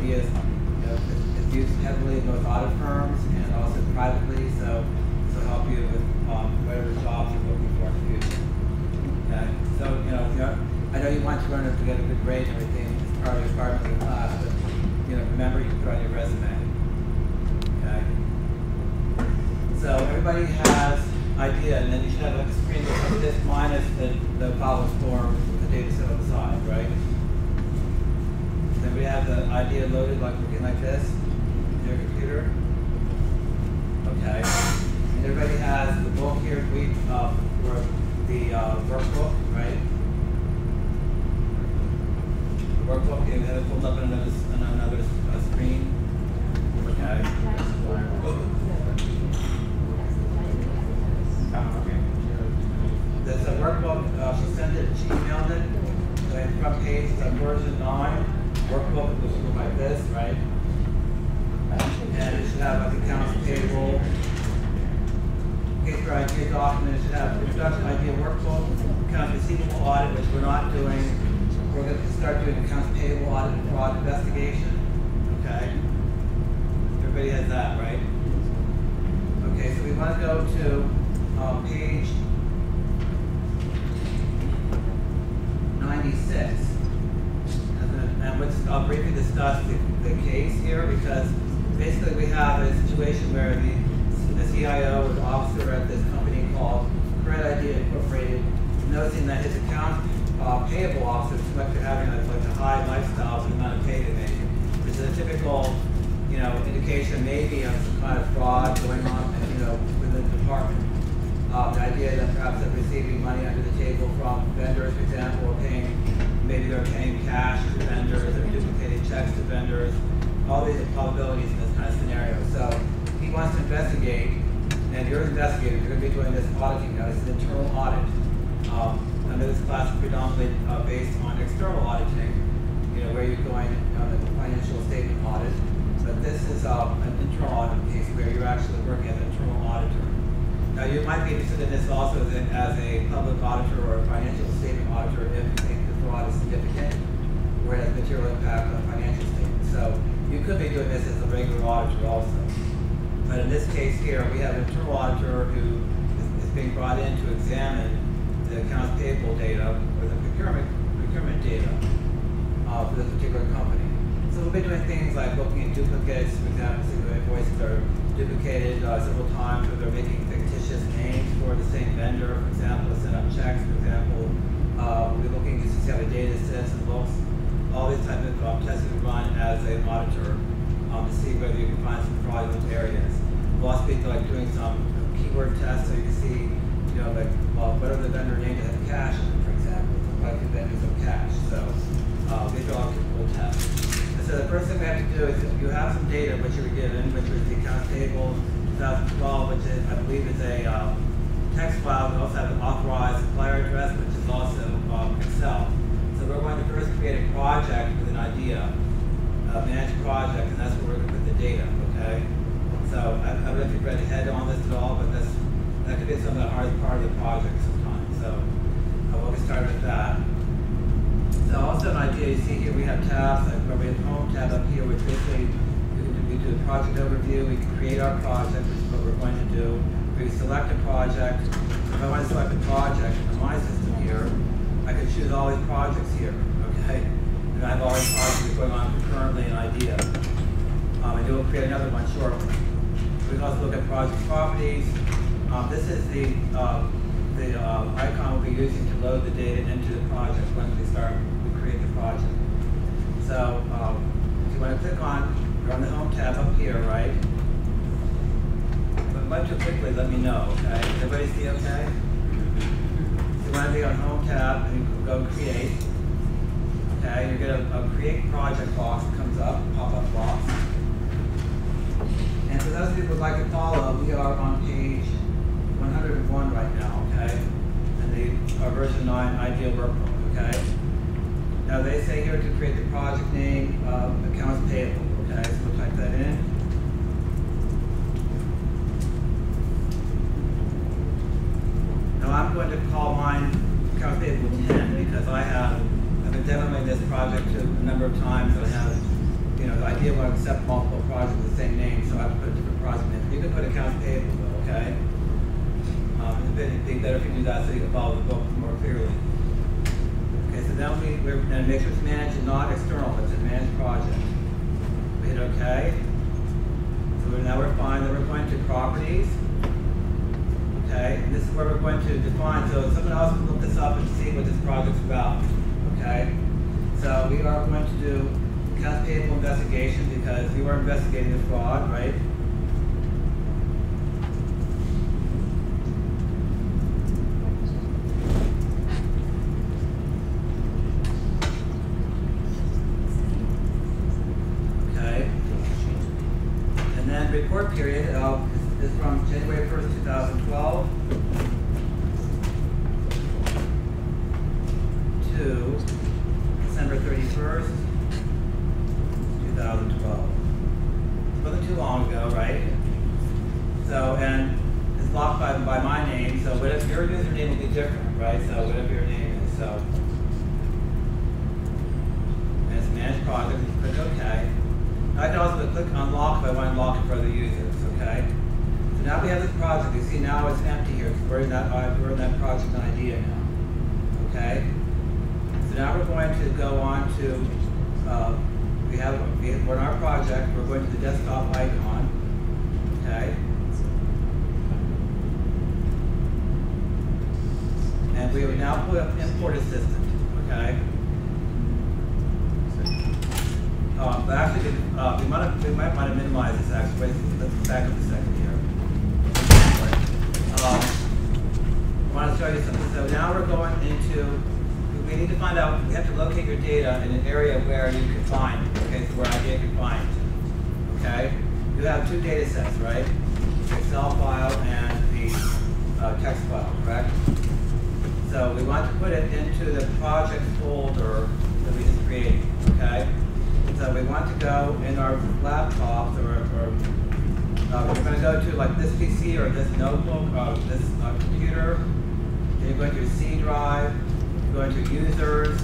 ideas. It's used heavily in both audit firms and also privately, so help you with whatever jobs you're looking for in the future. Okay, so I know you want to learn to get a good grade and everything as part of your requirement of the class, but remember you put on your resume. Okay. So everybody has idea, and then you should have like a screen that looks this minus the problem form with the data set on the side, right? Then we have the idea loaded looking like this in your computer. Okay. And everybody has the book here for the workbook, right? The workbook, you have it pulled up on another screen. Okay. There's a workbook, she sent it, she emailed it. The front page is on version 9. Workbook, which will look like this, right? And it should have like accounts payable. Case for idea document, it should have introduction idea workbook, accounts receivable audit, which we're not doing. We're going to start doing accounts payable audit and fraud investigation. Okay? Everybody has that, right? Okay, so we want to go to page 96. And I'll briefly discuss the case here, because basically we have a situation where the CIO or the officer at this company called Credit Idea Incorporated, noticing that his account payable officer is having like a high lifestyle for the amount of pay they make. Which is a typical, indication maybe of some kind of fraud going on, within the department. The idea that perhaps they're receiving money under the table from vendors, for example, or maybe they're paying cash to vendors, or duplicating checks to vendors. All these are probabilities in this kind of scenario. So he wants to investigate, and you're investigators, you're going to be doing this auditing. Now, this is internal audit. I know this class is predominantly based on external auditing, where you're going on the financial statement audit. But this is an internal audit case where you're actually working as an internal auditor. Now, you might be interested in this also as a public auditor or a financial statement auditor if you think the fraud is significant, or it has material impact on financial statements. So you could be doing this as a regular auditor also. But in this case here, we have an internal auditor who is being brought in to examine the accounts payable data or the procurement data for this particular company. So we'll be doing things like looking at duplicates, for example, see the invoices are duplicated several times, or they're making fictitious names for the same vendor, for example, to send out checks, for example. We'll be looking to see how the data sets and looks. All these types of tests we run as an auditor to see whether you can find some fraudulent areas. We'll also be doing some keyword tests, so you can see, whatever the vendor name that has cash in it, for example, like the vendors of cash. So these are all typical tests. And so the first thing we have to do is, if you have some data which you were given, which was the accounts payable 2012, which is, I believe is a text file. We also have an authorized supplier address, which is also Excel. So we're going to first create a project with an idea, manage a project, and that's where we're going to put the data, okay? So I don't know if you've read ahead on this at all, but that could be some of the hardest part of the project sometimes. So we'll get started with that. So also an idea, you see here we have tabs, like we have home tab up here, which basically we do a project overview, we can create our project, which is what we're going to do. We select a project. If I want to select a project in my system here, I can choose all these projects here, okay? And I have all these projects going on concurrently in idea. And we'll create another one shortly. We can also look at project properties. This is the icon we'll be using to load the data into the project once we create the project. So if you want to click you're on the home tab up here, right? But much too quickly, let me know, okay? Does everybody see okay? So you want to be on home tab and you go create. Okay, you get a create project box that comes up, pop-up box. And for those of you who would like to follow, we are on page 101 right now, okay? And our version 9 ideal workbook, okay? Now they say here to create the project name, accounts payable, okay? So we'll type that in. Now I'm going to call mine accounts payable 10 because I've been demoing this project a number of times. I have you know, the idea won't accept multiple projects with the same name, so I have to put a different project name. You can put accounts payable though, okay? It'd be better if you do that so you can follow the book more clearly. Okay, so then we're going to make sure it's managed and not external, but it's a managed project. We hit OK. So now we're fine. Then we're going to properties. Okay, and this is where we're going to define. So someone else can look this up and see what this project's about. Okay, so we are going to do accounts payable investigation because we were investigating the fraud, right? Report period is from January 1st, 2012 to December 31st, 2012. It wasn't too long ago, right? So, and it's locked by my name, so whatever your username will be different, right? So whatever your name is, so. And it's a managed project, you click OK. I can also click unlock if I want to unlock it for other users, okay? So now we have this project. You see now it's empty here. We're in that project idea now, okay? So now we're going to go on to, we're in our project. We're going to the desktop icon, okay? And we would now put up import assistant, okay? But actually, we might want to minimize this actually. Wait, let's back up a second here. I want to show you something. So now we're going into, we need to find out, we have to locate your data in an area where you can find it, okay, so where idea can find it, okay? You have two data sets, right? The Excel file and the text file, correct? So we want to put it into the project folder that we just created, okay? So we want to go in our laptops, or we're going to go to like this PC or this notebook, or this computer. Then you're going to your C drive, you're going to users,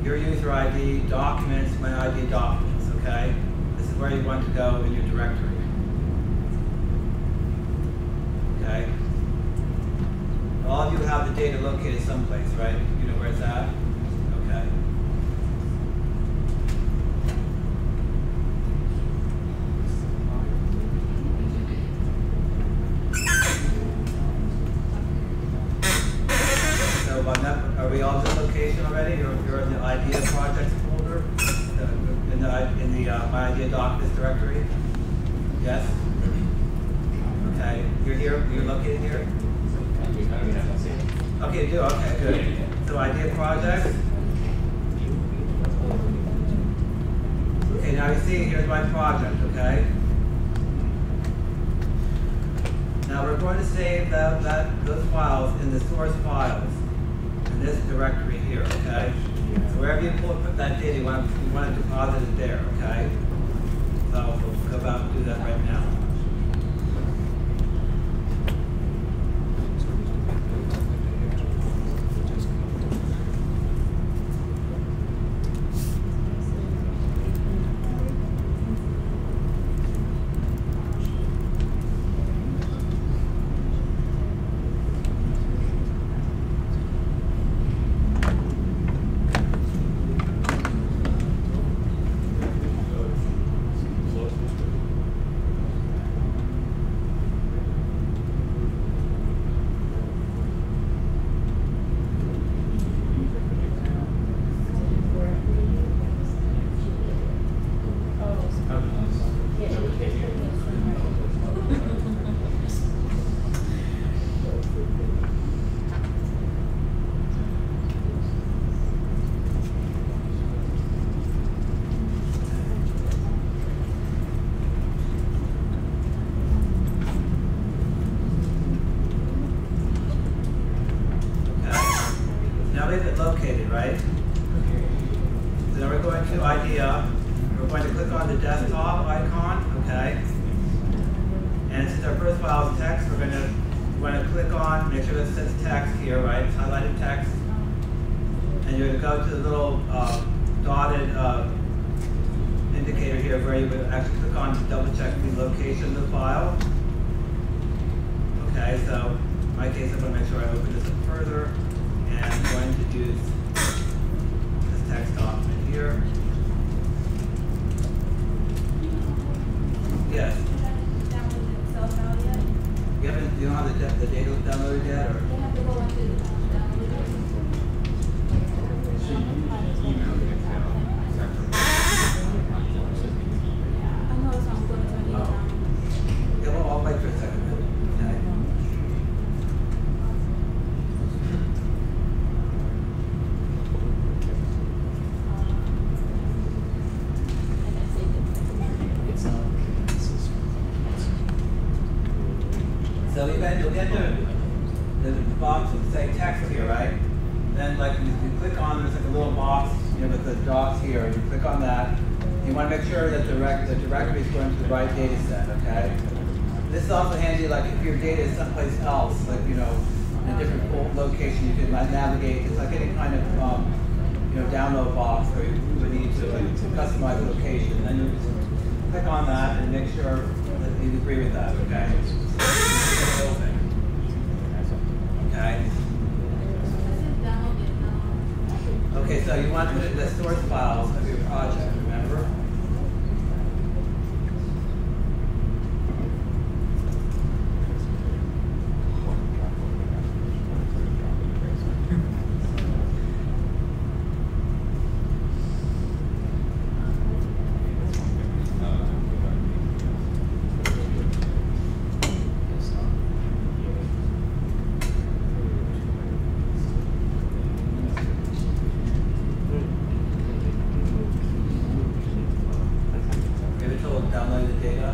your user ID, documents, my ID documents, okay? This is where you want to go in your directory. Okay? All of you have the data located someplace, right? You know where it's at? Okay. Are we all in the location already? You're in the idea projects folder, in the my idea documents directory. Yes. Okay. You're here. You're located here. Okay. You do. Okay. Good. So idea projects. Okay. Now you see here's my project. Okay. Now we're going to save those files in the source files. This directory here, okay? So wherever you put that data, you want to deposit it there, okay? So we'll go about and do that right now. Located, right? So then we're going to idea. We're going to click on the desktop icon, okay? And since our first file is text, we're going to click on, make sure that it says text here, right? It's highlighted text. And you're going to go to the little dotted indicator here where you would actually click on to double check the location of the file. Okay, so in my case, I'm going to make sure I open this up further, and I'm going to use this text document here. Yes. You don't have the data downloaded yet, or? You have to go into the download. I know it's not going to turn it down. Yeah, well, I'll wait for a second. Okay. So you'll get the box with say text here, right? Then like you click on, there's like a little box, with the dots here. You click on that. You want to make sure that the directory is going to the right data set, okay? This is also handy, like if your data is someplace else, like in a different location, you can navigate. It's like any kind of download box where you would need to customize the location. Then you just click on that and make sure that you agree with that, okay? Open. Okay. Okay, so you want to put it in the source files of your project, remember? Download the data.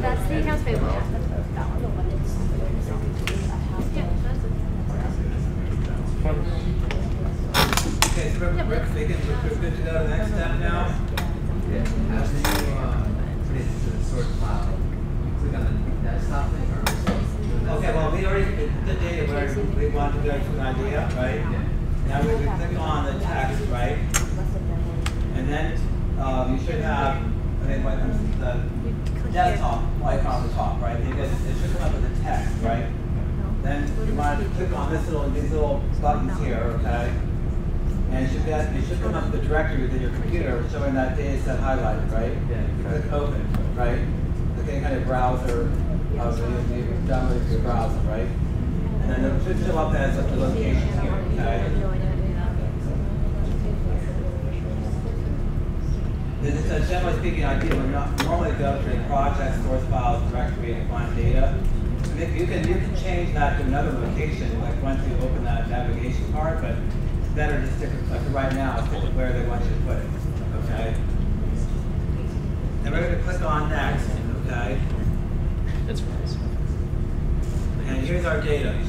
That's the accounts payable. That one. Okay, so we're good to go to the next step now. Yeah. After you put it into the source file, you click on the desktop thing or Okay, well, we already did the data where we want to go to an idea, right? yeah. Now we click on the text, right? And then you should have, the desktop icon on the top, right? Because it should come up with the text, right? Then you want to click on these little buttons here, okay? And it should come up with the directory within your computer showing that data set highlighted, right? Yeah. You click open, right? Like any kind of browser, you download your browser, right? And then it should show up as the location here, okay? This is a generally speaking idea. We're not normally go to the project, source files, directory, and find data. You can change that to another location, like once you open that navigation part, but it's better to stick with, like right now, stick with where they want you to put it. Okay? And we're going to click on next, okay? That's right. And here's our data. It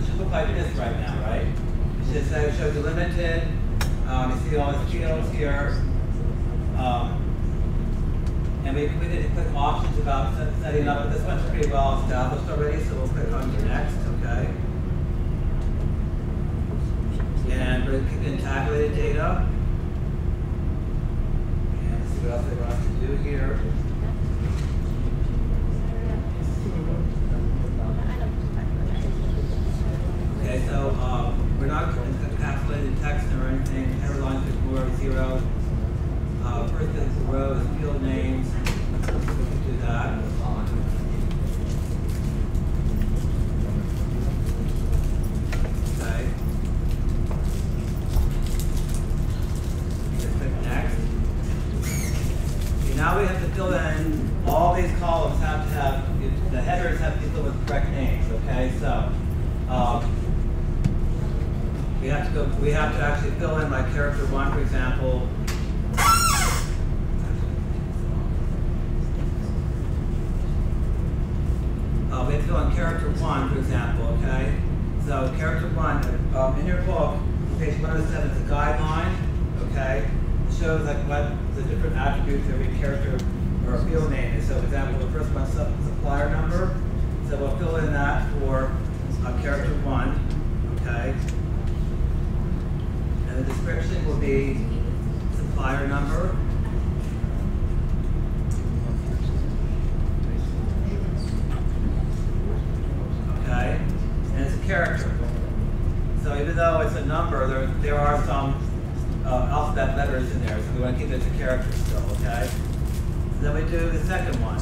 should look like this right now, right? It should say show delimited. You see all these fields here. And we did click options about setting up, but this one's pretty well established already, so we'll click on to next, okay? And we're going to click in tabulated data. And see what else they want us to do here. Okay, so we're not encapsulated text or anything. Every line is more 0. First is the row is field names. We can do that. Okay. Just click next. we have to actually fill in like character 1, for example. We have to fill in character 1, for example, okay? So character 1, in your book, page 107 is a guideline, okay? It shows like what the different attributes of every character or field name is. So for example, the first one's supplier number. So we'll fill in that for character 1, okay? And the description will be supplier number. Okay? And it's a character. So even though it's a number, there are some alphabet letters in there, so we want to keep it as a character still, okay? So then we do the second one.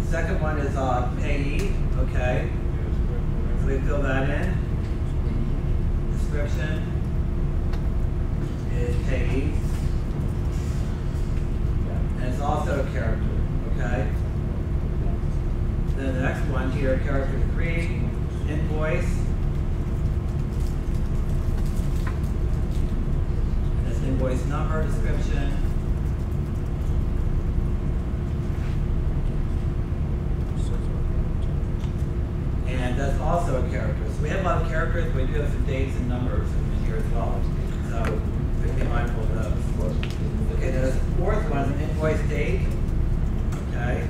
The second one is payee, okay? So we fill that in. Description is payee. And it's also a character, okay? Then the next one here, character 3, invoice. And that's invoice number, description. And that's also a character. So we have a lot of characters, but we do have some dates and numbers in here as well. So we be mindful of those. Okay, then the fourth one is an invoice date. Okay.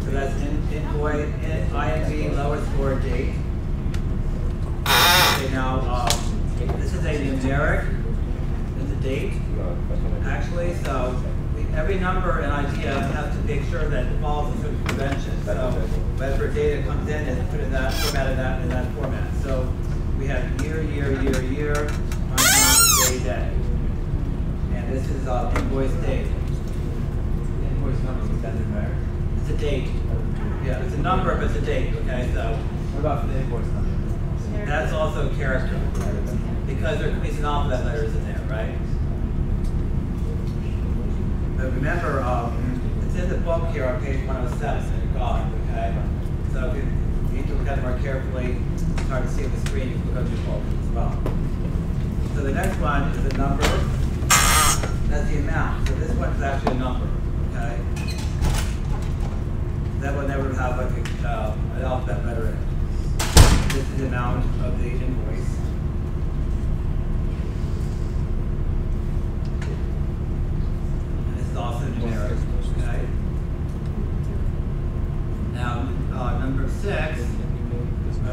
So that's invoice, INV, lowest score date. Okay, now this is a numeric. It's a date, actually. So every number and idea has to make sure that it follows a certain convention. So whatever data comes in is put in that format in that format. So we have year, month, day. And this is invoice date. Invoice number, was that in there? It's a date. Yeah, it's a number, but it's a date, okay? So What about for the invoice number? that's also a character. Because there could be some alphabet letters in there, right? But remember, it's in the book here on page 107 in your guide, okay? So if you need to look at it more carefully, it's hard to see on the screen, you can look up your book as well. So the next one is a number. That's the amount. So this one is actually a number, okay? That one never would have like an alphabet letter in it. This is the amount of the invoice. Also numeric, okay? Now, number 6,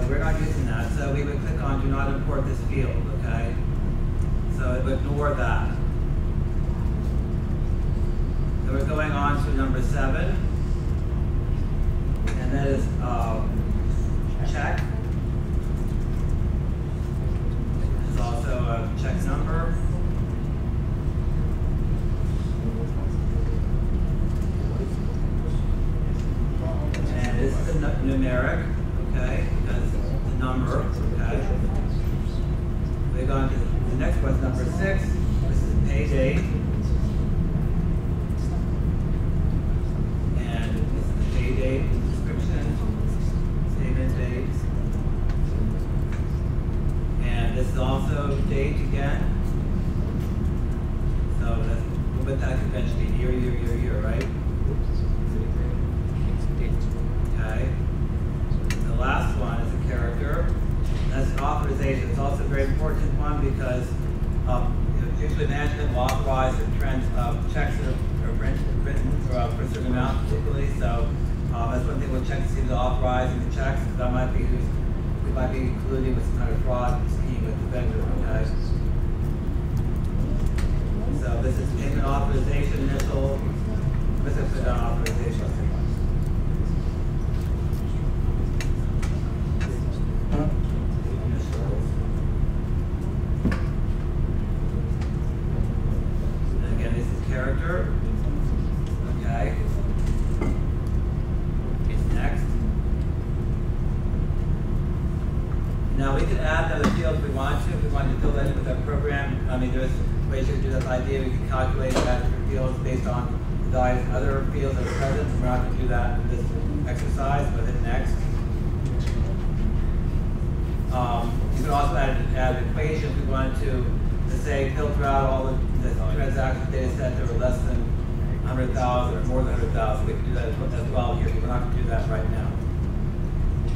we're not using that, so we would click on do not import this field, okay? So it would ignore that. Then we're going on to number 7, and that is check. It's also a check number. This is a numeric, okay, because it's a number, okay. We go on to the next one, number 6. This is a pay date. And this is the pay date, description, statement date. And this is also date again. So that's, we'll put that conventionally, year, right? Okay. The last one is a character. That's an authorization. It's also a very important one because usually management will authorize or checks that are written for a certain amount, particularly. So that's one thing we'll check to see who's authorizing the checks. That might be we might be including with some kind of fraud scheme with the vendor. Okay. So this is payment authorization initial. This is an authorization. Character. Okay. Next. Now we can add other fields if we want to. If we want to fill that in with our program, I mean, there's ways you can do this idea. We can calculate and add different fields based on the values of other fields that are present. We're not going to do that in this exercise, but hit next. You can also add an equation if we wanted to say filter out all the transaction data sets that were less than 100,000 or more than 100,000. We can do that as well here, but we're not going to do that right now.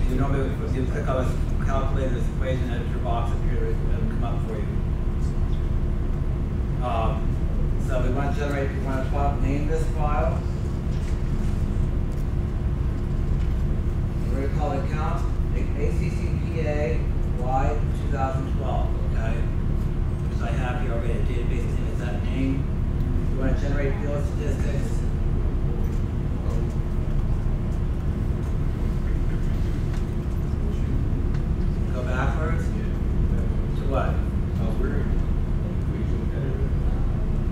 You normally you click on this calculator, this equation editor box up here, it'll come up for you. So we want to name this file. We're going to call it account ACCPA Y 2012, okay? Which I have here already, a database name is that name. We want to generate field statistics. Go backwards. To what?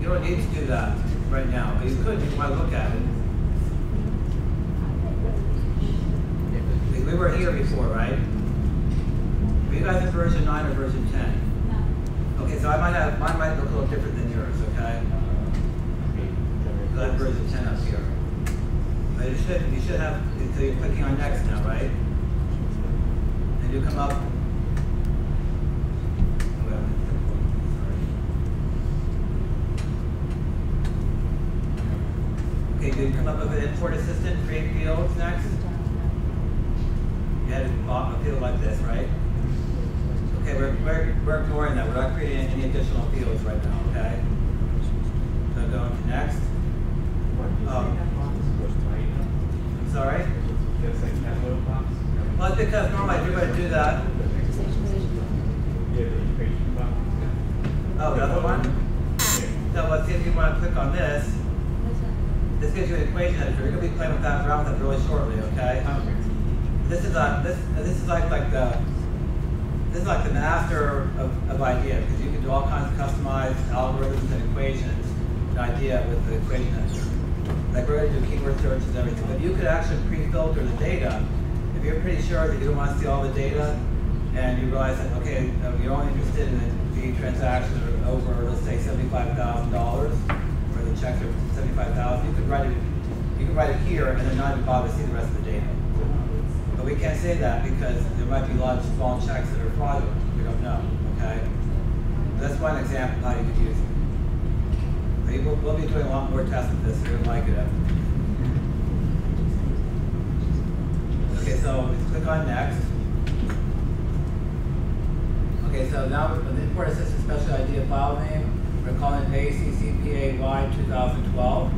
You don't need to do that right now, but you could if you want to look at it. We were here before, right? Were you guys in version 9 or version 10? Okay, so mine might look a little different than yours, okay? So I have version 10 up here. But you should have, so you're clicking on next now, right? And you come up. Okay, you come up with an import assistant, create fields next. You had a field like this, right? Okay, we're ignoring that. We're not creating any additional fields right now, okay? So go into next. I'm sorry? Well, it's because normally if you're going to do that. Oh, the other one? So let's see if you want to click on this. This gives you an equation editor. You're going to be playing with that around with it really shortly, okay? This is like the master of IDEA, because you can do all kinds of customized algorithms and equations in IDEA with the equation editor. Like we're going to do keyword searches and everything, but you could actually pre-filter the data if you're pretty sure that you don't want to see all the data, and you realize that okay, you're only interested in the transactions that are over, let's say, $75,000, or the checks are $75,000. You could write it here, and then not even bother to see the rest of the data. But we can't say that because there might be a lot of small checks that are fraudulent. We don't know, okay? That's one example of how you could use it. We'll be doing a lot more tests with this, so you're going to like it. Okay, so let's click on next. Okay, so now with the import assistant special idea file name, we're calling it ACCPAY 2012.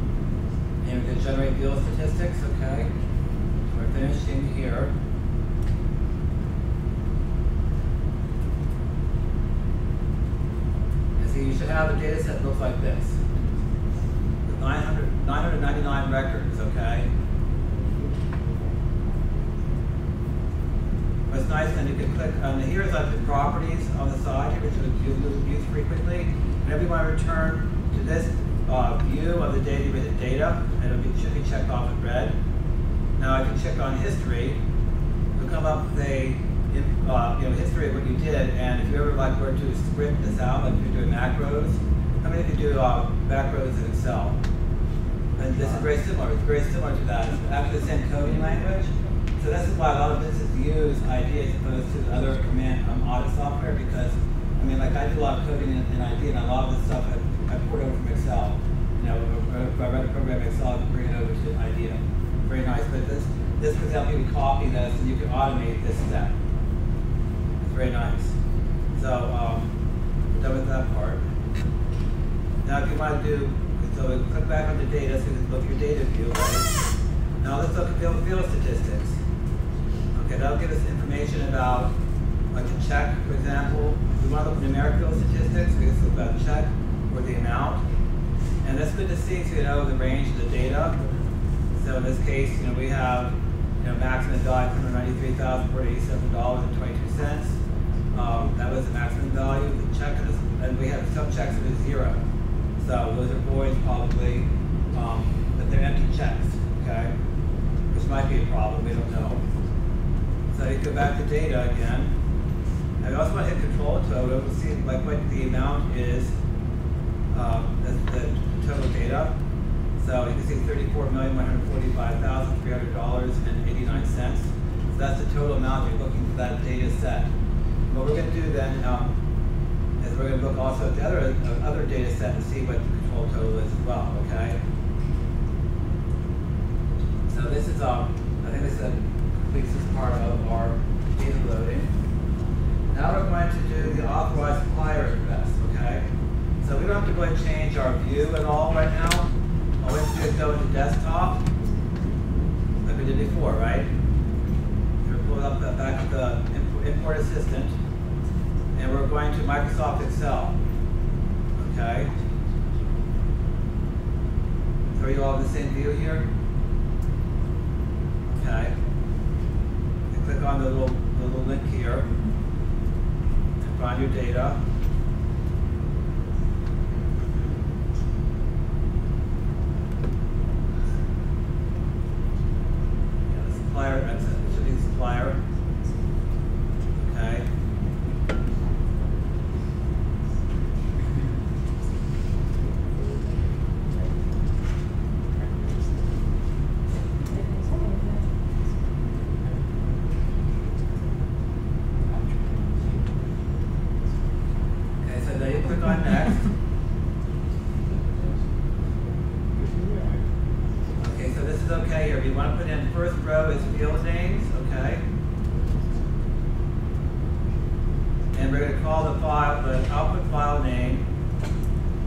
And we're going to generate field statistics, okay? We're finishing here. And so you should have a data set that looks like this. With 999 records, okay? What's nice, then you can click on here's like the properties on the side here, which you use frequently. Whenever you want to return to this view of the data, you hit data, and it should be checked off in red. Now I can check on history. We'll come up with a history of what you did, and if you ever were to script this out, like if you're doing macros, how many of you do macros in Excel? And this is very similar. It's very similar to that. It's actually the same coding language. So this is why a lot of businesses use IDEA as opposed to other command audit software, because I mean, like I do a lot of coding in IDEA, and a lot of this stuff I port over from Excel. You know, if I write a program in Excel, I can bring it over to IDEA. Very nice, but this could help you copy this, and you can automate this step. It's very nice. So we're done with that part. Now, if you want to do, so click back on the data, so you can look at your data view, right? Now let's look at field statistics. Okay, that'll give us information about, like the check, for example. If we want to look at numeric field statistics, we can look about the check or the amount. And that's good to see, so you know the range of the data. So in this case, we have maximum value $193,487.22. That was the maximum value. The check is, and we have some checks that are 0. So those are voids probably, but they're empty checks, okay? Which might be a problem, we don't know. So you go back to data again. And we also want to hit control total to see like what the amount is, the total data. So you can see $34,145,300.89. So that's the total amount you're looking for that data set. what we're going to do then is we're going to look also at the other data set and see what the control total is as well, okay? So this is, I think this completes this part of our data loading. Now we're going to do the authorized supplier address, okay? So we don't have to go and change our view at all right now. All we have to do is go into desktop, like we did before, right? We're pulling up back to the import assistant, and we're going to Microsoft Excel, okay? So are you all in the same view here? Okay. And click on the little link here and find your data. Yeah, the supplier, that's it. It should be the supplier. Okay. Click on next. Okay, so this is okay here. We want to put in first row is field names, okay? And we're going to call the file, the output file name.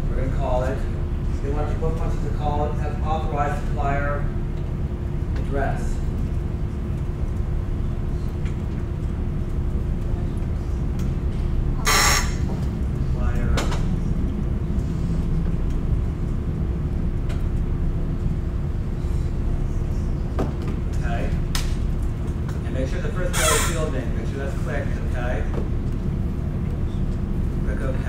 We're going to call it. We want what wants us to call it? Have authorized supplier address. Make sure the first row is field name. Make sure that's clicked, okay? Click OK.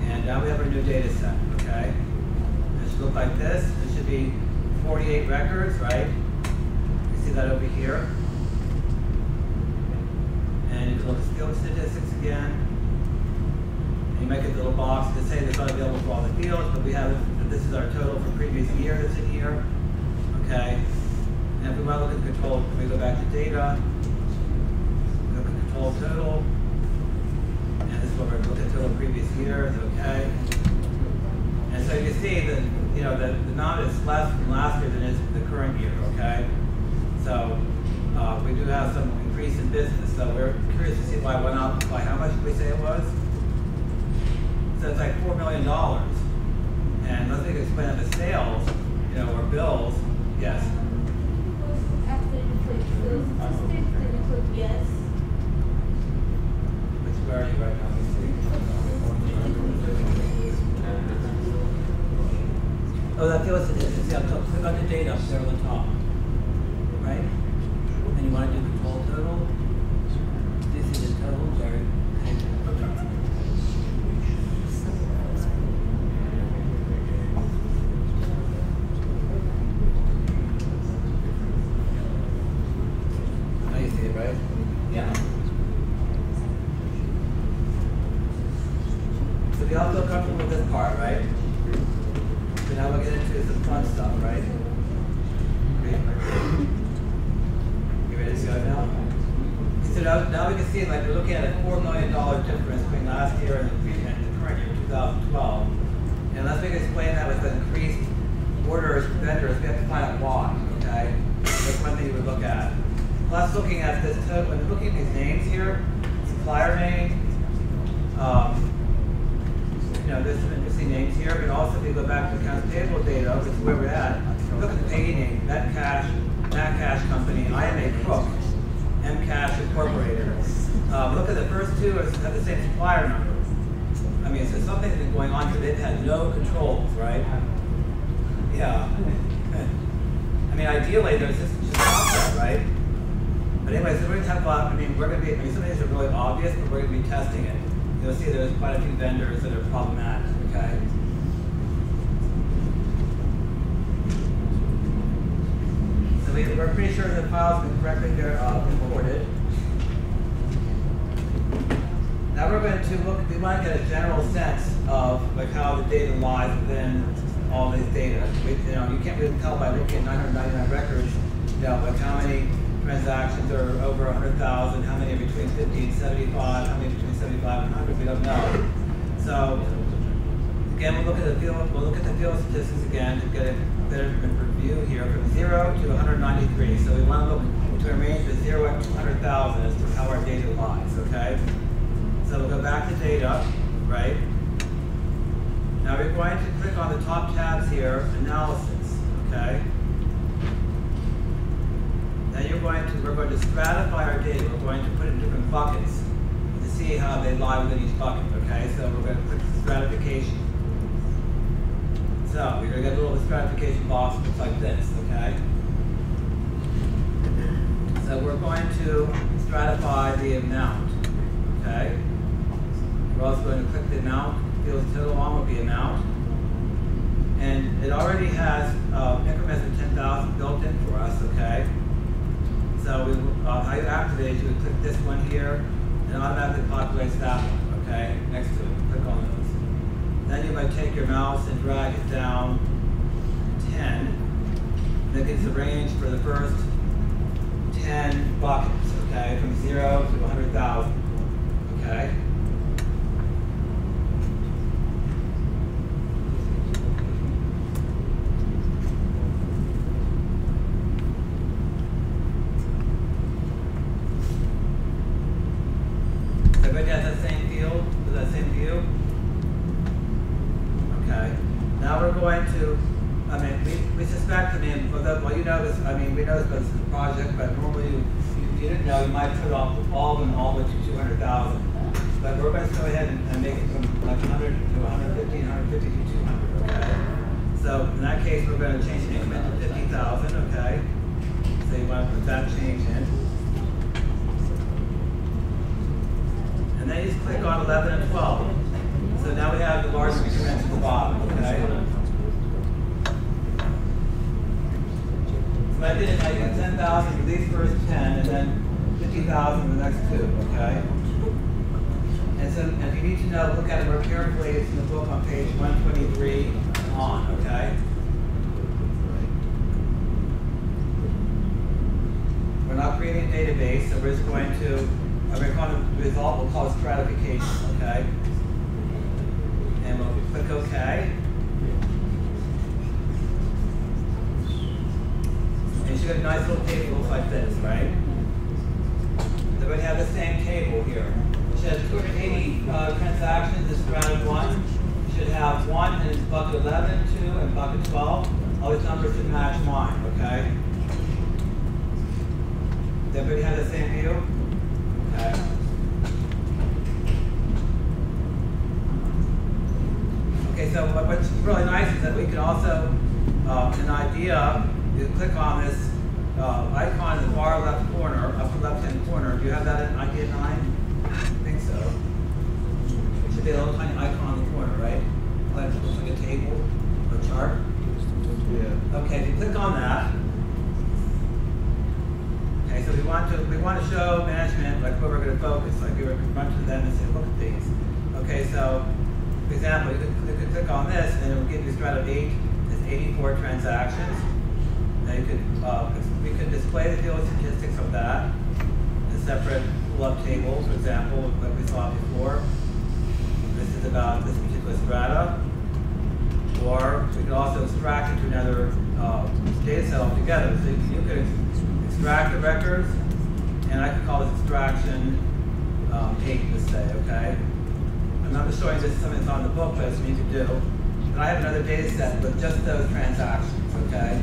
And now we have our new data set, okay? It should look like this. It should be 48 records, right? You see that over here? And you can look at field statistics again. And you make a little box to say it's not available for all the fields, but we have, this is our total for previous year that's in here. Okay, and if we want to look at control, we go back to data, look at control total, and this is what we're looking at total previous years, okay. And so you see that, you know, the amount is less from last year than it is the current year, okay. So we do have some increase in business, so we're curious to see why it went up, by how much did we say it was? So it's like $4 million, and let's explain the sales, you know, or bills. Yes. After you click the statistics, then you click yes. Where are you right now? Let me see. Oh, that field statistics. Yeah, click on the data up there on the top. Right? And you want to do control total. This is the total. Sorry. Right? Yeah. So we all feel comfortable with this part, right? So now we'll get into some fun stuff, right? You ready to go now? So now we can see, like, we're looking at a $4 million difference between last year and the current year, 2012. And unless we can explain that with increased orders from vendors, we have to find out why, okay? That's one thing you would look at. Plus, looking at this, when looking at these names here, supplier name, you know, there's some interesting names here, but also if you go back to accounts payable data, which is where we're at, look at the payee name, Net Cash Company, IMA Cook, M Cash Incorporated. Look at the first two have the same supplier number. I mean, so something's been going on here. They've had no controls, right? Yeah. I mean, ideally, there's just that, right? But anyway, so we're going to talk about, some things are really obvious, but we're going to be testing it. You'll see there's quite a few vendors that are problematic, okay? So we're pretty sure the file's been correctly imported. Now we're going to look, we want to get a general sense of like how the data lies within all these data. You can't really tell by looking at 999 records, like how many transactions are over 100,000, how many are between 50 and 75, how many between 75 and 100, we don't know. So again, we'll look at the field statistics again to get a better review here from 0 to 193. So we want to look to a range of 0 up to 100,000 as to how our data lies, okay? So we'll go back to data, right? Now we're going to click on the top tabs here, analysis, okay? Now we're going to stratify our data. We're going to put it in different buckets to see how they lie within each bucket, okay? So we're going to click stratification. So we're going to get a little stratification box that looks like this, okay? So we're going to stratify the amount, okay? We're also going to click the amount, field total on will be amount. And it already has increments of 10,000 built in for us, okay? So how you activate it, you would click this one here, and it automatically populates that one, okay? Next to it, click on those. Then you might take your mouse and drag it down 10. And that gets the range for the first 10 buckets, okay? From 0 to 100,000, okay? Everybody has that same field, with that same view? Okay. Now we're going to, we suspect, well you know this, we know this because it's a project, but normally if you didn't know, you might put off all of them all the way to 200,000. But we're going to go ahead and make it from like 100 to 150, 150 to 200, okay? So in that case, we're going to change the increment to 50,000, okay? So you want to put that change in. And then you just click on 11 and 12. So now we have the large increments at the bottom, okay? So I did 10,000 for these first 10, and then 50,000 for the next 2, okay? And so if you need to know, look at it more carefully, it's in the book on page 123 on, okay? We're not creating a database, so we're just going to, we're going to result, we'll call it stratification, okay? And we'll click OK. And you should get a nice little table that looks like this, right? Then we have the same table here, which has 280 transactions in strata 1. You should have 1 in bucket 11, 2 and bucket 12. All these numbers should match mine, okay? Does everybody have the same view? Okay. Okay, so what's really nice is that we can also, an idea, you click on this icon in the far left corner, upper left-hand corner. Do you have that in idea 9? I think so. It should be a little tiny icon in the corner, right? Like it looks like a table or chart. Yeah. Okay, if you click on that, okay, so we want to show management like where we're going to focus, like we were going to run to them and say, look at these. Okay, so for example, you could click on this and it will give you a strata of 8. There's 84 transactions. Now you could we could display the field statistics of that in separate pull-up tables, for example, like we saw before. This is about this particular strata. Or we could also extract it to another data set altogether. So you could extract the records, and I could call this extraction 8, let's say, okay? I'm not just showing this something that's on the book, but it's something you could do. But I have another data set with just those transactions, okay?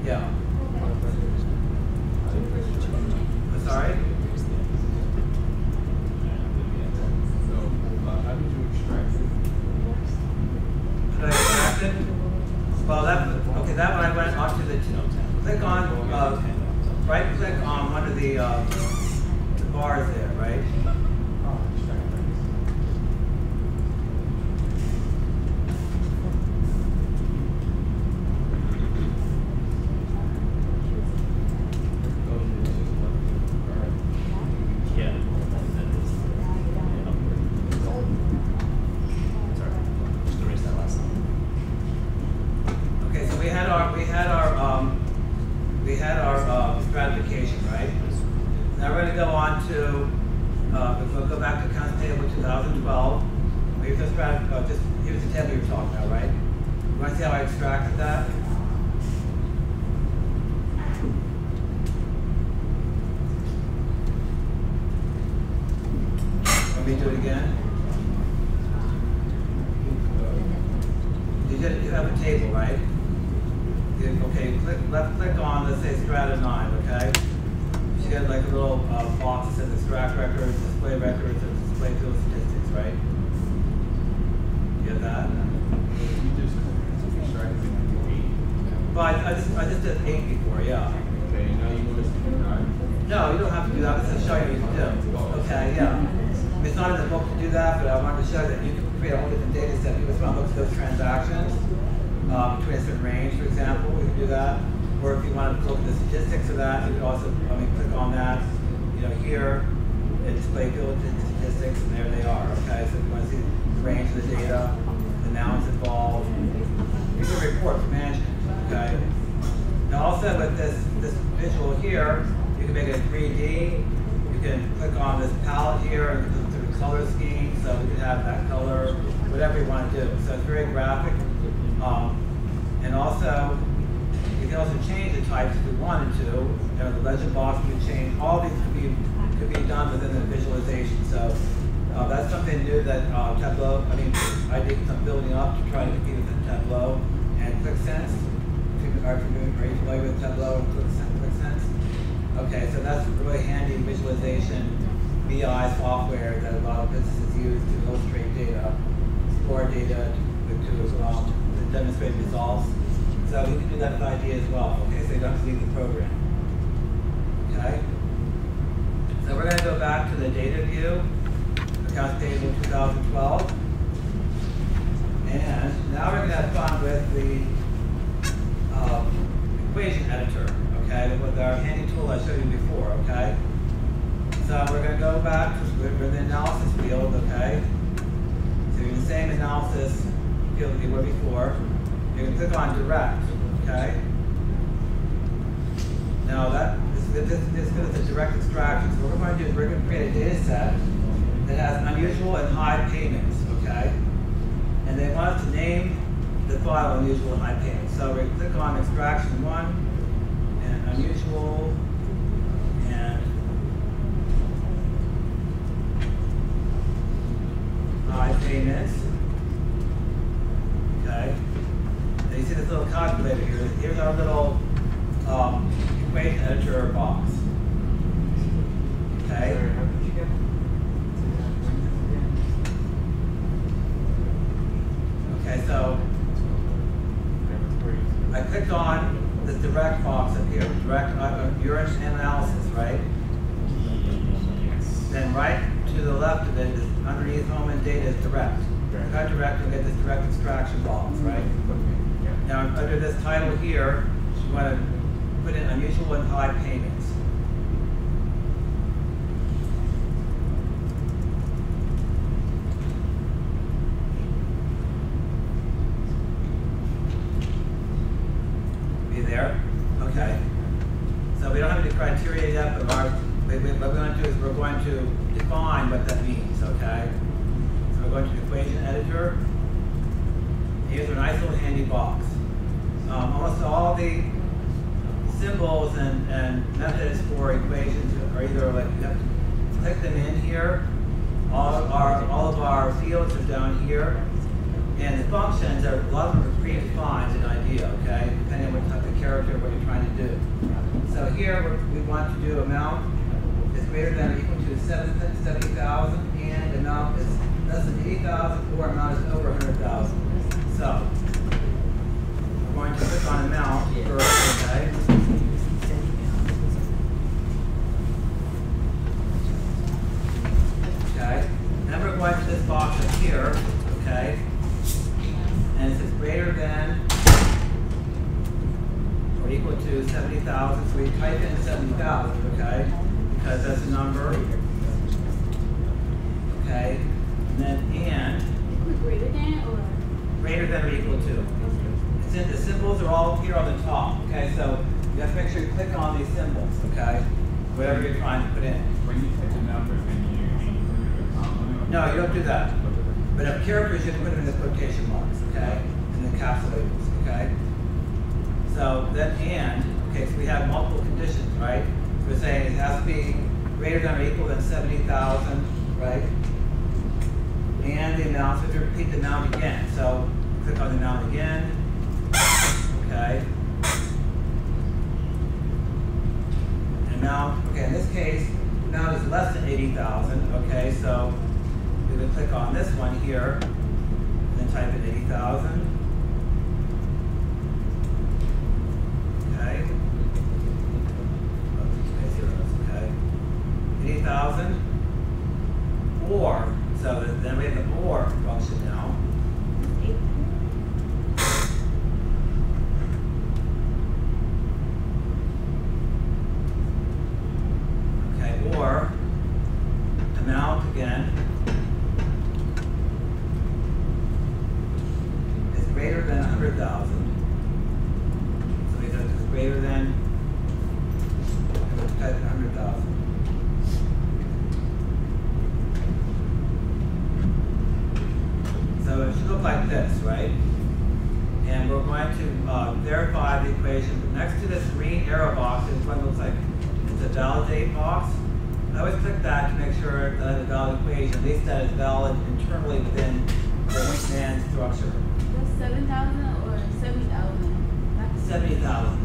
Yeah. Sorry? Did I extract it? Well, okay, that one I went onto the, click on, right click on one of the bars there, right? We had our stratification, right? Now we're going to go on to, we'll go back to accounts payable 2012. Here's the here's the table you were talking about, right? You want to see how I extracted that? Let me do it again. You have a table, right? Okay, left click on, let's say strata 9, okay? You get like a little box that says extract records, display records, and display field statistics, right? You have that? You just extracted 8. Well, I just did 8 before, yeah. Okay, now you want us to do 9? No, you don't have to do that. I'm just showing you what you can do. Okay, yeah. I mean, it's not in the book to do that, but I wanted to show that you can create a whole different data set. You just want to look at those transactions between a certain range, for example. You can do that. Or if you want to look at the statistics of that, you can also click on that. You know, here, it display field statistics, and there they are. Okay, so if you want to see the range of the data, the amounts involved, you can report for management. Okay. Now also with this visual here, you can make it 3D. You can click on this palette here and look through the color scheme, so we can have that color, whatever you want to do. So it's very graphic. And also, you can also change the types if we wanted to. You know, the legend box we change. All these could be done within the visualization. So that's something new that Tableau. I did some building up to try to compete with Tableau and QuickSense. Are you familiar with Tableau and QuickSense? Okay, so that's really handy visualization BI software that a lot of businesses use to illustrate data, store data, to demonstrate results. So we can do that with ID as well. Okay, so you don't have to leave the program. Okay. So we're going to go back to the data view, accounts payable 2012, and now we're going to have fun with the equation editor, okay, with our handy tool I showed you before, okay? So we're going to go back to the analysis field, okay? So you're in the same analysis field that you were before. You're going to click on direct, okay? Now this is a direct extraction. So what we're going to do is we're going to create a data set that has unusual and high payments, okay? And they want us to name the file unusual and high payments. So we click on extraction 1 and unusual and high payments. Okay. And you see this little calculator here. Here's our little equation editor box. Okay. Okay, so I clicked on this direct box up here, direct urine analysis, right? Yes. Then right to the left of it is underneath home and data is direct. Cut direct, you'll get this direct extraction box, right? Now under this title here, you want to put in unusual and high payments. There. Okay. So we don't have any criteria yet, but what we're going to do is we're going to define what that means, okay? So we're going to the equation editor. Here's a nice little handy box. Almost all the symbols and methods for equations are either like you have to click them in here. All of our fields are down here. And the functions, a lot of them are predefined in idea, okay? Depending on what type of character, what you're trying to do. So here, we want to do amount is greater than or equal to 70,000, and amount is less than 80,000, or amount is over 100,000. So, we're going to click on amount first, okay? Okay. Then we're going to this box up here, okay? And it says greater than or equal to 70,000. So we type in 70,000, okay? Because that's a number. Okay. And then Greater than or? greater than or equal to. It's in, the symbols are all here on the top. Okay, so you have to make sure you click on these symbols, okay? Whatever you're trying to put in. When you type the number, then you include a comma. No, you don't do that. But if characters, you can put them in the quotation marks, okay? And the caps labels, okay? So then okay, so we have multiple conditions, right? So we're saying it has to be greater than or equal than 70,000, right? And the amount, so if you repeat the amount again. So click on the amount again, okay? Amount, okay, in this case, the amount is less than 80,000, okay? So we would click on this one here, and then type in 80,000. Okay. Okay. 80,000. Or, so then we have the or function now. Okay, or amount again is greater than 100,000. So we said it's greater than 100,000. So it should look like this, right? And we're going to verify the equation. Next to this green arrow box is what looks like it's a validate box. I always click that to make sure that I have a valid equation, at least that is valid internally within the command structure. That's 7,000 or 70,000? 70,000.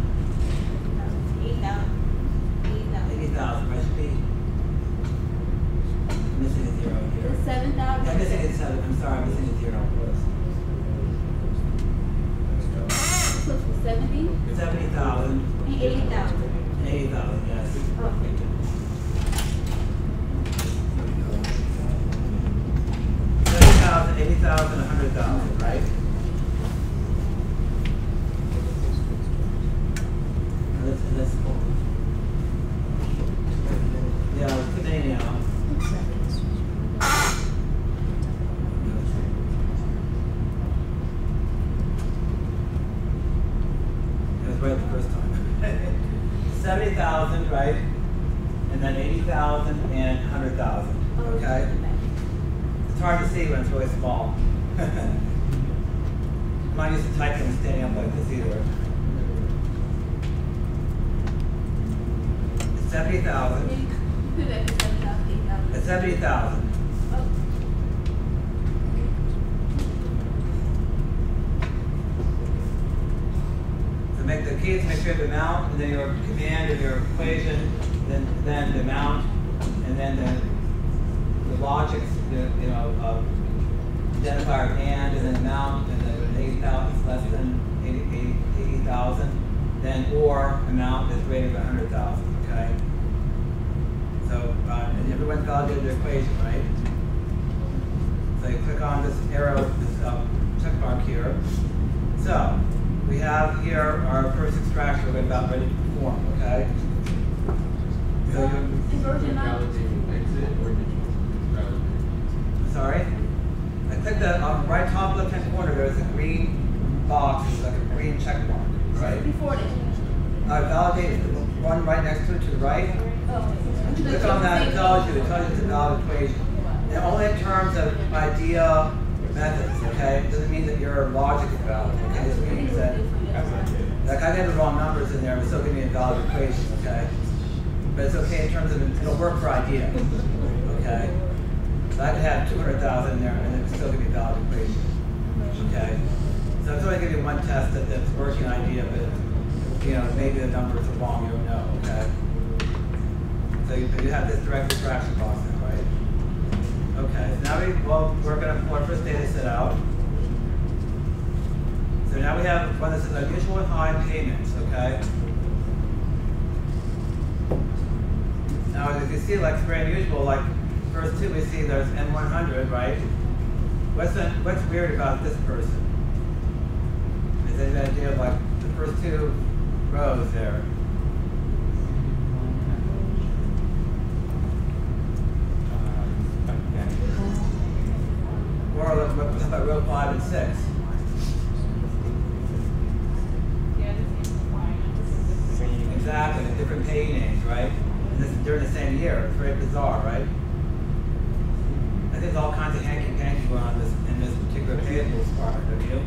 8,000. 80,000, right? Should be missing a zero here. It's 7,000. Yeah, missing a 7. I'm sorry, I'm missing a zero. So it's 70? 70,000. And 80,000. 80,000, yes. Okay. 70,000, 80,000, 100,000, right? Let's yeah, let's continue now. It was right the first time. 70,000, right? And then 80,000 and 100,000. Okay? It's hard to see when it's really small. I'm not used to typing and standing up like this either. It's 70,000. Put that to 7,000, 8,000. It's 70,000. So make the key is make sure the amount, and then your command of your equation, then the amount, and then the logic, identifier and then amount, and then 80,000 is less than 80,000, then or amount is greater than 100,000. Okay. So and everyone validated the equation, right? So you click on this arrow, this check mark here. So we have here our first extraction we're about ready to perform. Okay. So In version 9? Exit or did you validate? sorry. I clicked that on the right top left-hand corner. There's a green box. It's like a green check mark, right? Before that. Validate is the one right next to it to the right. Oh. Click on that. It tells you it's a valid equation. And only in terms of idea methods. Okay, it doesn't mean that your logic is valid. Okay, it just means that like I get the wrong numbers in there, but still give me a valid equation. Okay, but it's okay in terms of it'll work for idea. Okay. So I could have 200,000 in there and it would still give me a valid equation. Okay? So it's only going to be one test that it's working idea, but maybe the numbers are wrong, you don't know, okay? So you have this direct refraction box now, right? Okay, so now we're going to pull our first data set out. So now we have one that says unusual and high payments, okay? Now as you see, like it's very unusual, like first two we see there's M100, right? What's weird about this person? Is that an idea of like the first two rows there? Or what about row 5 and 6? Same 10 years. Very bizarre, right? I think there's all kinds of hanky-panky going on in this particular payables part, don't you?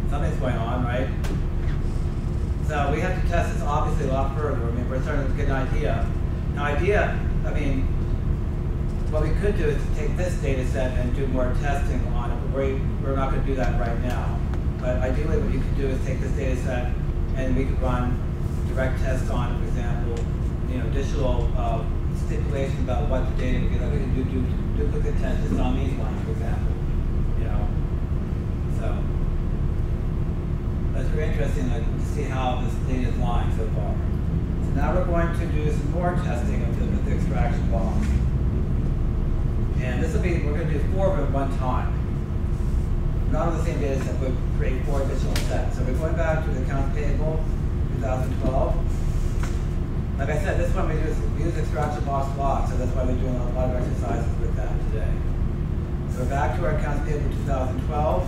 Something's going on, right? So we have to test this obviously a lot further. I mean, we're starting to get an idea. I mean, what we could do is take this data set and do more testing on it, but we're not going to do that right now. But ideally what you could do is take this data set and we could run direct tests on it, for example, additional stipulations about what the data would be. Like we can do duplicate tests on these ones, for example. So that's very interesting to see how this data is lying so far. So now we're going to do some more testing of the extraction box. And this will be, we're going to do 4 of them at one time. Not on the same data set, but create 4 additional sets. So we're going back to the accounts payable 2012. Like I said, this one we use extraction box a lot, so that's why we're doing a lot of exercises with that today. So we're back to our accounts payable 2012,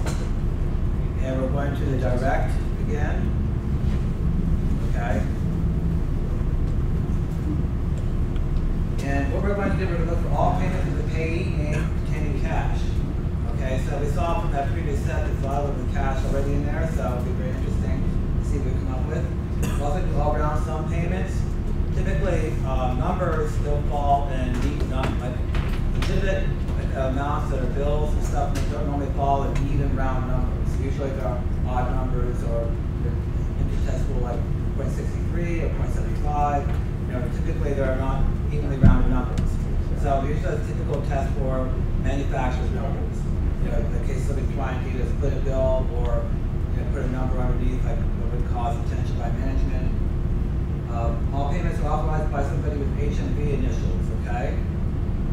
and we're going to the direct again. Okay. And what we're going to do, we're going to look for all payments of the payee name containing cash. Okay, so we saw from that previous set there's a lot of the cash already in there, so it'll be very interesting to see what we come up with. We'll also do all round sum payments. Typically, numbers still fall in neat, like legitimate amounts that are bills and stuff, and they don't normally fall in even round numbers. Usually there are odd numbers or infinitesimal like 0.63 or 0.75. Typically there are not evenly rounded numbers. So we usually have a typical test for manufacturer's numbers. In the case of somebody trying to either split a bill or put a number underneath, like what would cause attention by management. All payments are authorized by somebody with HMV initials, okay?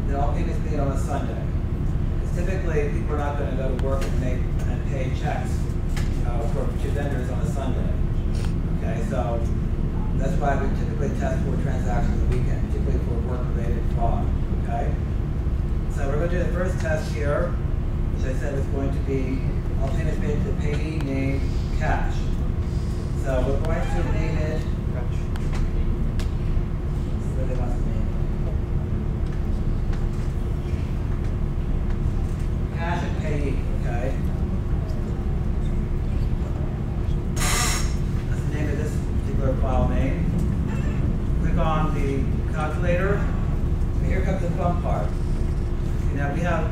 Then all payments made on a Sunday. Because typically people are not going to go to work and pay checks to vendors on a Sunday. Okay, so that's why we typically test for transactions on the weekend, particularly for work-related fraud. Okay? So we're going to do the first test here, which I said was going to be all payments made to the payee named cash. So we're going to name it. What they want to name it. Cash and payee. Okay. That's the name of this particular file name. Click on the calculator. And here comes the fun part. Now we have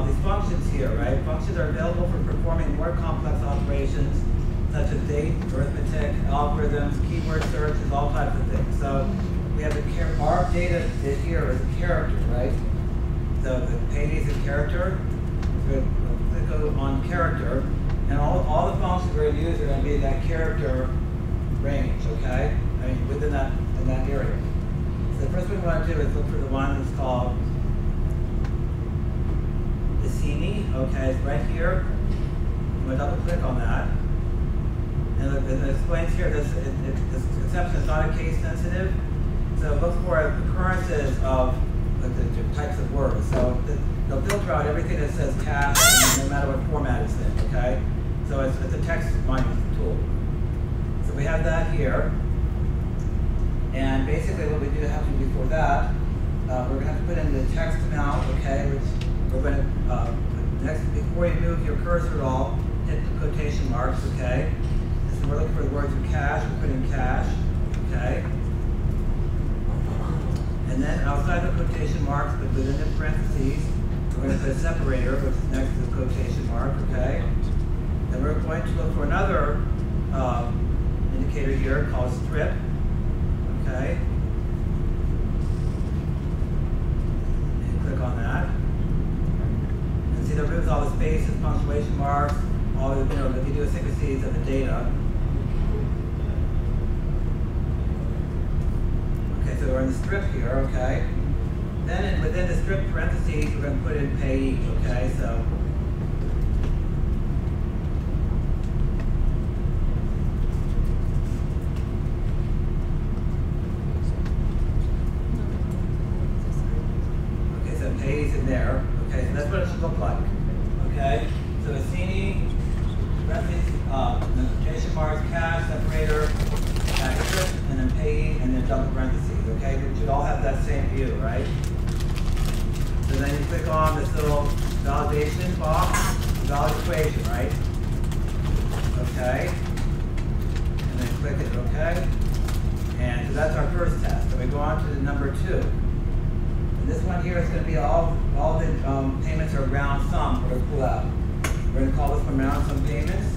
these functions here, right? Functions are available for performing more complex operations such as date, arithmetic, algorithms, keyword searches, all types of things. So we have our data here is a character, right? So the payee is a character. So we'll click on character, and all the functions we're going to use are going to be in that character range, okay? I mean within that area. So the first thing we want to do is look for the one that's called okay, it's right here. I'm going to double click on that. And it explains here this exception is not a case sensitive. So look for occurrences of the types of words. So they'll filter out everything that says cash, no matter what format it's in, okay? So it's a text mining tool. So we have that here. And basically what we do have to do before that, we're going to have to put in the text amount, okay, which we're going to, next, before you move your cursor at all, hit the quotation marks, okay? So we're looking for the words of cash, we put in cash, okay? And then outside the quotation marks, but within the parentheses, we're going to put a separator, which is next to the quotation mark, okay? Then we're going to look for another indicator here called strip, okay? And click on that. And see, that removes all the spaces, punctuation marks, all the idiosyncrasies of the data. Okay, so we're in the strip here, okay? Then within the strip parentheses, we're going to put in payee, okay? So payee's in there. Okay, so that's what it should look like. Okay, so Assini, reference, quotation marks, cash, separator, strip, and then payee, and then double parentheses, okay? We should all have that same view, right? So then you click on this little validation box, valid equation, right? Okay. And then click it, okay? And so that's our first test. And we go on to the number 2. And this one here is going to be all the payments are round sum we're going to pull out. We're going to call this one round sum payments.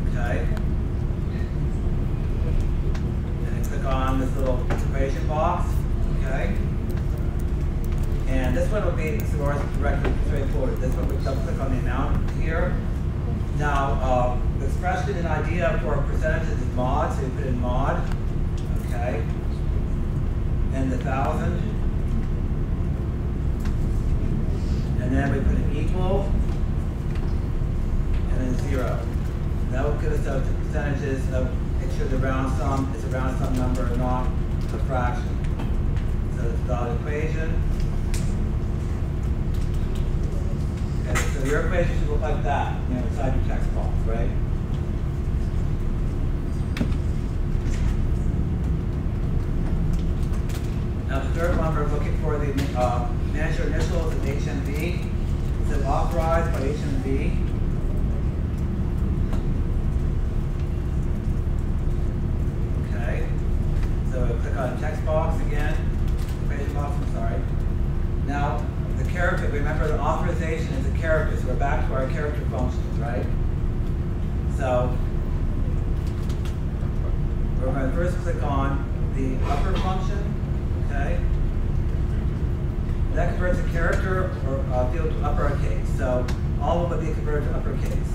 Okay. And then click on this little equation box. Okay. And this one will be more directly straightforward. This one we double click on the amount here. Now, the expression and idea for percentages is mod, so you put in mod. Okay. And the 1,000. And then we put an equal. And then 0. That will give us the percentages of, make sure the round sum is a round sum number and not a fraction. So it's a valid equation. Okay, so your equation should look like that, inside your text box, right? Now the third one, we're looking for the manager initials of HMV. So authorized by HMV. So click on text box again, equation box, I'm sorry. Now, the character, remember the authorization is a character, so we're back to our character functions, right? So, we're going to first click on the upper function, okay? That converts a character or field to uppercase, so all of them would be converted to uppercase.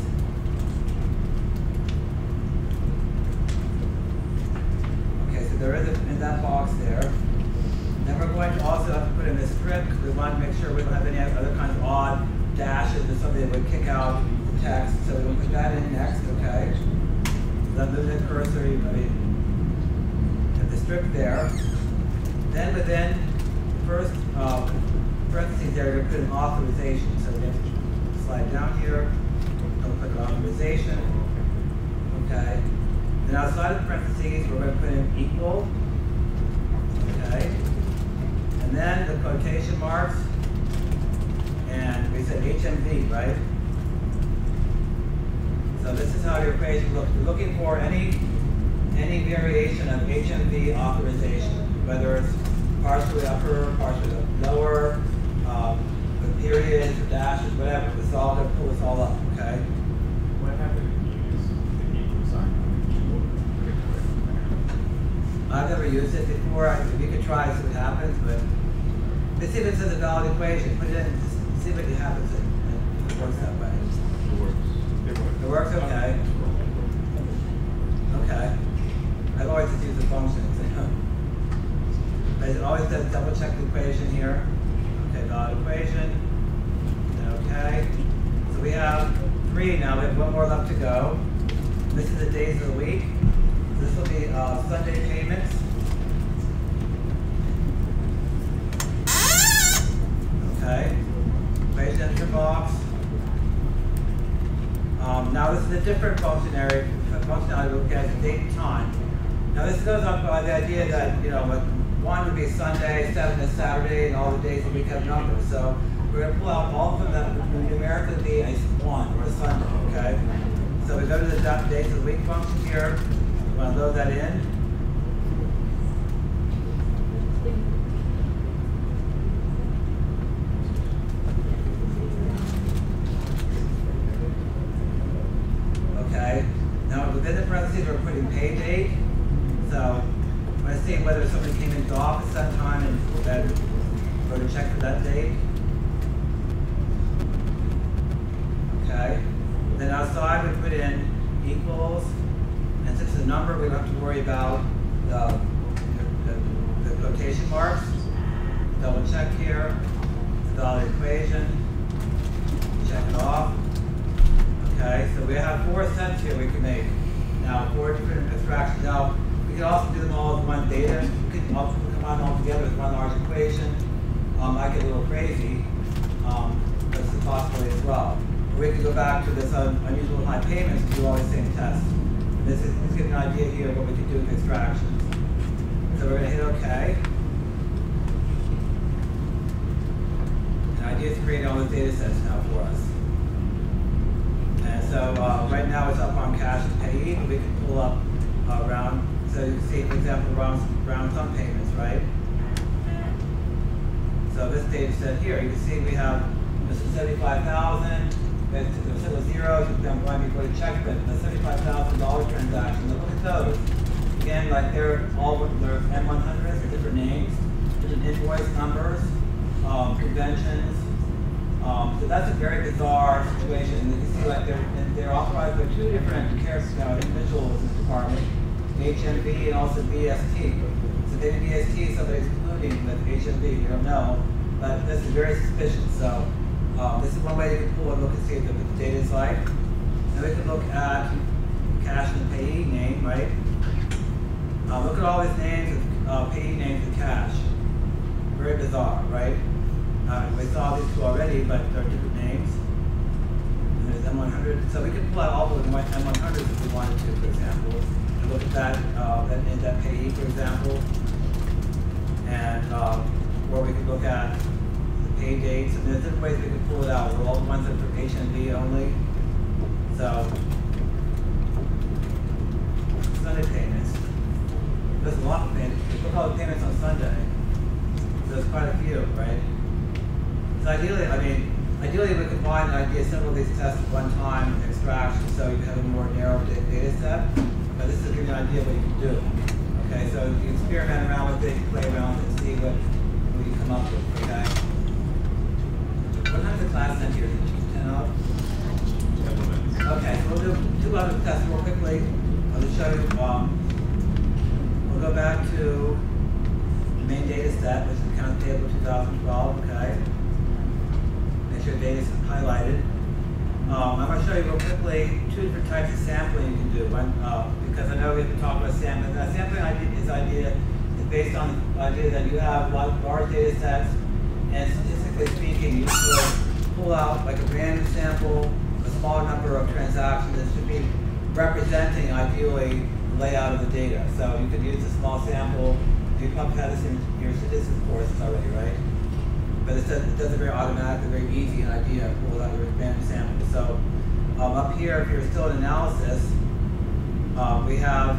There is in that box there. Then we're going to also have to put in this script because we want to make sure we don't have any other kinds of odd dashes or something that would kick out the text. So we'll put that in next, okay? So then move the cursor, at the script there. Then within the first parentheses there, we're going to put an authorization. So we're going to slide down here, double click on authorization, okay? Then outside of the parentheses, we're going to put in equal, okay? And then the quotation marks, and we said HMV, right? So this is how your equation looks. We're looking for any variation of HMV authorization, whether it's partially upper, partially lower, with periods or dashes, whatever. It's all going to pull us all up, okay? What happened if you use the equal sign? I've never used it before. You could try and see what happens, but let's see if it says a valid equation. Put it in, see what happens. If it works that way. It works. It works, okay. Okay. I've always just used the functions. But it always does double check the equation here. Okay, valid equation. Okay. So we have 3 now. We have 1 more left to go. This is the days of the week. This will be Sunday payments. Okay. Equation enter box. Now this is a different functionality. We'll get date and time. Now this goes up by the idea that 1 would be Sunday, 7 is Saturday, and all the days of the week have numbers. So we're going to pull out all of them that would numerically be a 1 or a Sunday. Okay. So we go to the days of the week function here. We want to load that in. Okay. Now within the parentheses, we're putting pay date. So I'm going to see whether somebody came into the office that time and then go to check for that date. Okay. Then outside we put in equals. And since it's a number, we don't have to worry about the quotation marks. Double check here. It's a valid equation. Check it off. Okay, so we have 4 sets here we can make. Now, 4 different abstractions. Now, we can also do them all as one data. We can also combine them all together as one large equation. I get a little crazy, but it's a possibility as well. Or we can go back to this unusual high payments and do all the same tests. This gives you an idea here of what we can do with extractions. So we're going to hit OK. And the idea is creating all the data sets now for us. And so right now it's up on cash and payee, but we can pull up round. So you can see, for example, round sum payments, right? So this data set here, you can see we have this is 75,000. There's still zeros. I'm going before the check, but the $75,000 transaction. Look at those. Again, like they're M100s, they're different names, different invoice numbers, conventions. So that's a very bizarre situation. And you can see like they're authorized by two different individuals in the department, HMV and also BST. So maybe BST is somebody excluding with HMV, we don't know, but this is very suspicious. So this is one way you can pull and look and see what the data is like. And we can look at cash and payee name, right? Look at all these names of payee names and cash. Very bizarre, right? We saw these two already, but they're different names. And there's M100. So we could pull out all of the M100s if we wanted to, for example. And look at that payee, for example. And or we could look at the pay dates. And there's different ways we could pull it out. We're all the ones that are for HMV only. So Sunday payments. There's a lot of payments. Look at all the payments on Sunday. So there's quite a few, right? So ideally we combine the idea of several of these tests at one time and extraction so you can have a more narrow data set. But this is giving you an idea of what you can do. Okay, so you experiment around with it, you play around and see what you come up with, okay? What time's the class end here? 10 up? Okay, so we'll do two other tests more quickly. I'll just show you, we'll go back to the main data set, which is accounts payable 2012, okay? Make sure data is highlighted. I'm going to show you real quickly two different types of sampling you can do. One, because I know we have to talk about sampling. That sampling idea is based on the idea that you have large data sets, and statistically speaking, you should pull out like a random sample, a smaller number of transactions that should be representing, ideally, the layout of the data. So you could use a small sample. You probably had this in your statistics courses already, right? But it does it very automatically, very easy an idea, pull out your random sample. So up here, if you're still in analysis, we have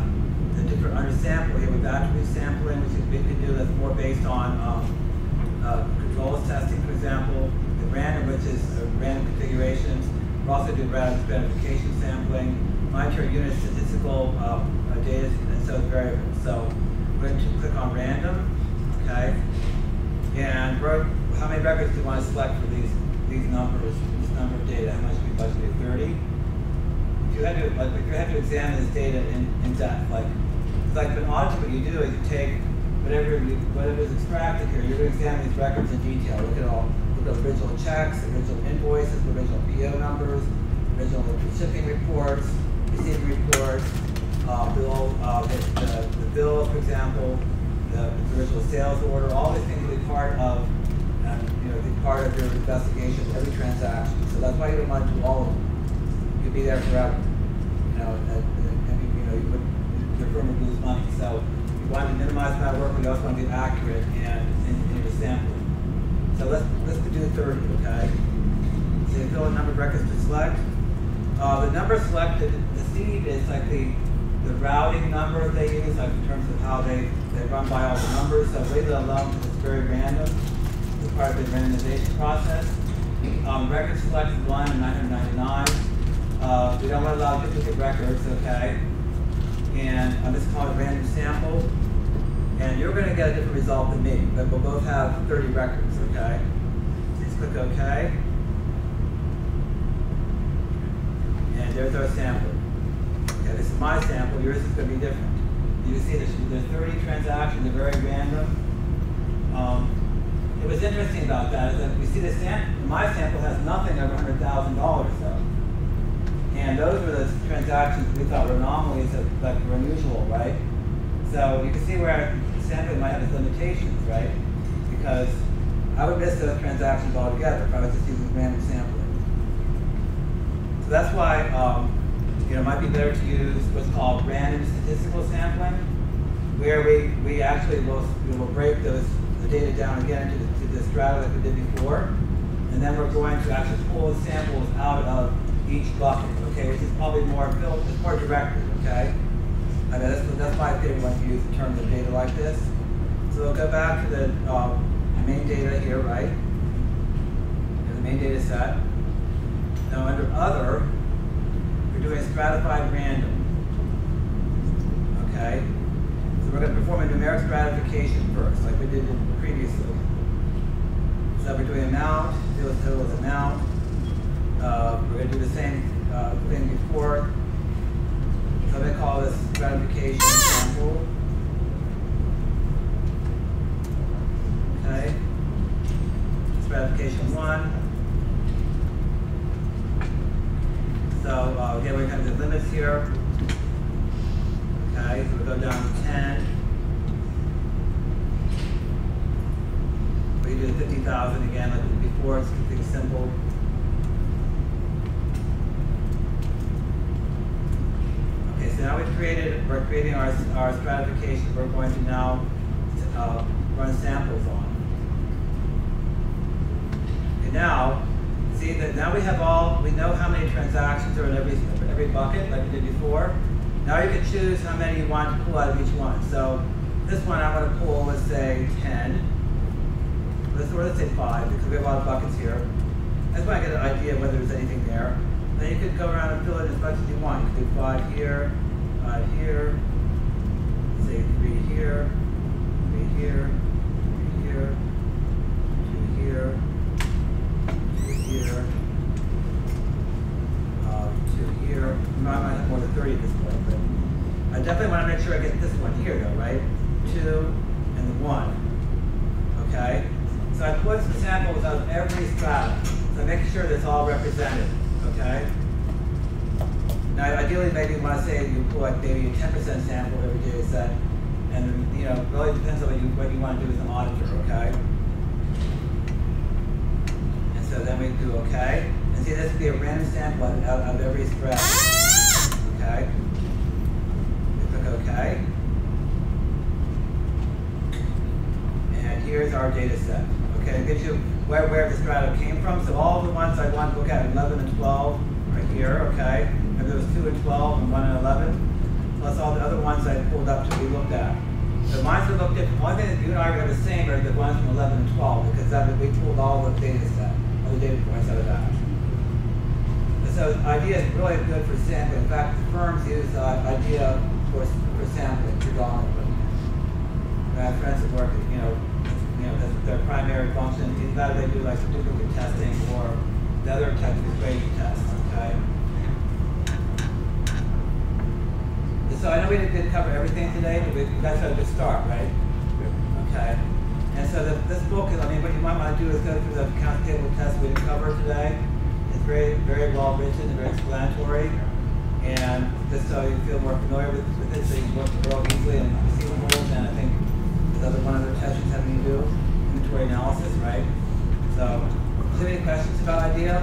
the different under sample here with attribute sampling, which we can do that's more based on controls testing, for example. The random, which is random configurations. We also do random specification sampling, monitor unit statistical data and so variables. So we're going to click on random, okay? And how many records do you want to select for these numbers, this number of data? How much do we budget? 30? If you had to examine this data in depth, like an audit, what you do is you take whatever is extracted here, you're going to examine these records in detail. Look at original checks, original invoices, original PO numbers, original shipping reports, receiving reports, the bills, for example, the original sales order. All these things will be part of your investigation of every transaction. So that's why you don't want to do all of them. You could be there forever. Your firm would lose money. So you want to minimize that work, but you also want to be accurate in your sampling. So let's do 30, okay? So you fill a number of records to select. The number selected, the seed is like the routing number they use, like in terms of how they run by all the numbers. So leave it alone because it's very random. It's part of the randomization process. Record select is 1 and 999. We don't want to allow duplicate records, okay? And I'm just calling it random sample. And you're going to get a different result than me, but we'll both have 30 records, okay? Please click OK. And there's our sample. Okay, this is my sample. Yours is going to be different. You can see there's 30 transactions. They're very random. What's interesting about that is that we see my sample has nothing over $100,000 though. And those were the transactions we thought were anomalies that were unusual, right? So you can see where the sampling might have its limitations, right? Because I would miss those transactions altogether if I was just using random sampling. So that's why it might be better to use what's called random statistical sampling, where we actually will break the data down again to the strata that we did before, and then we're going to actually pull the samples out of each bucket, okay, which is probably more directed, okay? I mean, that's my favorite one to use in terms of data like this. So we'll go back to the main data here, right? The main data set. Now under other, we're doing stratified random. Okay? So we're going to perform a numeric stratification first, like we did previously. So we're doing amount, total is amount. We're going to do the same thing before. So I'm going to call this stratification sample. Okay. Stratification 1. So again, we're going to have the limits here. Okay, so we'll go down to 10. We do the 50,000 again, like we did before. It's completely simple. Okay, so now we're creating our stratification. We're going to now run samples on. Okay, now, see that now we know how many transactions are in every bucket, like we did before. Now you can choose how many you want to pull out of each one. So this one I want to pull, let's say 10. Let's say 5, because we have a lot of buckets here. I just want to get an idea of whether there's anything there. Then you could go around and fill it as much as you want. You could do 5 here, 5 here, say 3 here, 3 here, 3 here, 2 here, 2 here, 2 here. I might have more than 30 at this point, but I definitely want to make sure I get this one here though, right? 2 and 1. Okay? So I put some samples out of every strata. So making sure that's all represented. Okay? Now ideally maybe you want to say you pull like maybe a 10% sample of every data set. And it really depends on what you want to do as an auditor, okay? And so then we do okay. And see, this would be a random sample out of every strata. Okay? We click okay. And here's our data set. Okay, it gives you where the strata came from. So all the ones I want to look at, 11 and 12, right here, okay? And there was 2 and 12 and 1 and 11, plus all the other ones I pulled up to be looked at. The mines would look different. One thing that you and I are the same are the ones from 11 and 12, because we pulled all the data set, all the data points out of that. And so IDEA is really good for sampling. In fact, the firms use IDEA for sampling predominantly. I have friends that work at, that's their primary function. Either they do like duplicate testing or the other type of grading tests, okay? So I know we didn't cover everything today, but that's a good start, right? Okay. And so this book, what you might want to do is go through the account table test we didn't cover today. It's very, very well written and very explanatory. And just so you feel more familiar with it, so you can work the world easily and receivables, and I think one other test she's having you do, inventory analysis, right? So, do you have any questions about IDEA?